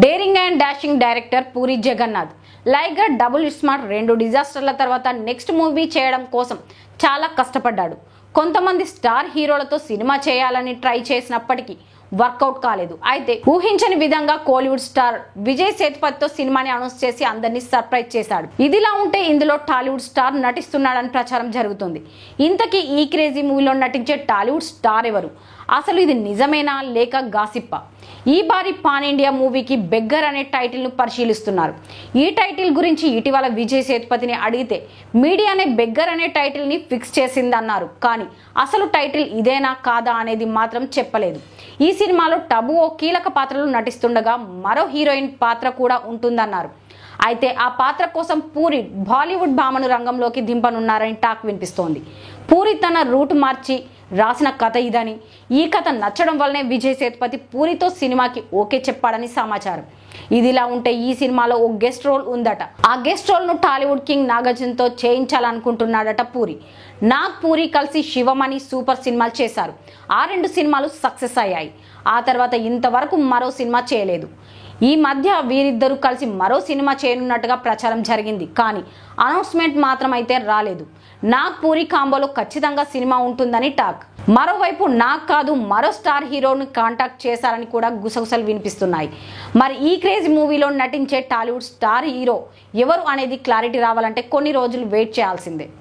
Daring and dashing director Puri Jagannath Liger double smart 2 డిజాస్టర్ల తర్వాత next movie చేయడం కోసం చాలా కష్టపడ్డాడు. కొంతమంది స్టార్ హీరోలతో సినిమా చేయాలని ట్రై చేసినప్పటికీ వర్కౌట్ కాలేదు. అయితే ఊహించని విధంగా కోలీవుడ్ స్టార్ విజయ్ సేతుపతితో సినిమాని అనౌన్స్ చేసి అందరినీ సర్ప్రైజ్ చేశాడు. ఇదిలా ఉంటే ఇందులో టాలీవుడ్ స్టార్ నటిస్తున్నాడని ప్రచారం జరుగుతుంది. ఇంతకీ ఈ క్రేజీ మూవీలో నటించే టాలీవుడ్ స్టార్ ఎవరు? అసలు ఇది నిజమేనా లేక గాసిప్పా? ఈ బారి పాన్ ఇండియా మూవీకి బెగ్గర్ అనే టైటిల్ ను పరిశీలిస్తున్నారు. ఈ టైటిల్ గురించి ఇటీవల విజయ్ సేతుపతిని అడిగితే మీడియానే బెగ్గర్ అనే టైటిల్ ని ఫిక్స్ చేసిందన్నారు. కానీ అసలు టైటిల్ ఇదేనా కాదా అనేది మాత్రం చెప్పలేదు. ఈ సినిమాలో టబు ఓ కీలక పాత్రలో నటిస్తుండగా మరో హీరోయిన్ పాత్ర కూడా ఉంటుందన్నారు. అయితే ఆ పాత్ర కోసం పూరి బాలీవుడ్ భామను రంగంలోకి దింపనున్నారని టాక్ వినిపిస్తోంది. పూరి తన రూట్ మార్చి రాసిన కథ ఇదని, ఈ కథ నచ్చడం వల్లనే విజయ్ సేతుపతి పూరితో సినిమాకి ఓకే చెప్పాడని సమాచారం. ఇదిలా ఉంటే ఈ సినిమాలో ఓ గెస్ట్ రోల్ ఉందట. ఆ గెస్ట్ రోల్ ను టాలీవుడ్ కింగ్ నాగార్జునతో చేయించాలనుకుంటున్నాడట పూరి. నాగ్ పూరి కలిసి శివమణి సూపర్ సినిమాలు చేశారు. ఆ 2 సినిమాలు సక్సెస్ అయ్యాయి. ఆ తర్వాత ఇంతవరకు మరో సినిమా చేయలేదు. ఈ మధ్య వీరిద్దరూ కలిసి మరో సినిమా చేయనున్నట్టుగా ప్రచారం జరిగింది. కానీ అనౌన్స్మెంట్ మాత్రం అయితే రాలేదు. నాగ్ పూరి కాంబోలో ఖచ్చితంగా సినిమా ఉంటుందని టాక్. మరోవైపు నాగ్ కాదు మరో స్టార్ హీరోను కాంటాక్ట్ చేశారని కూడా గుసగుసలు వినిపిస్తున్నాయి. మరి ఈ క్రేజీ మూవీలో నటించే టాలీవుడ్ స్టార్ హీరో ఎవరు అనేది క్లారిటీ రావాలంటే కొన్ని రోజులు వెయిట్ చేయాల్సిందే.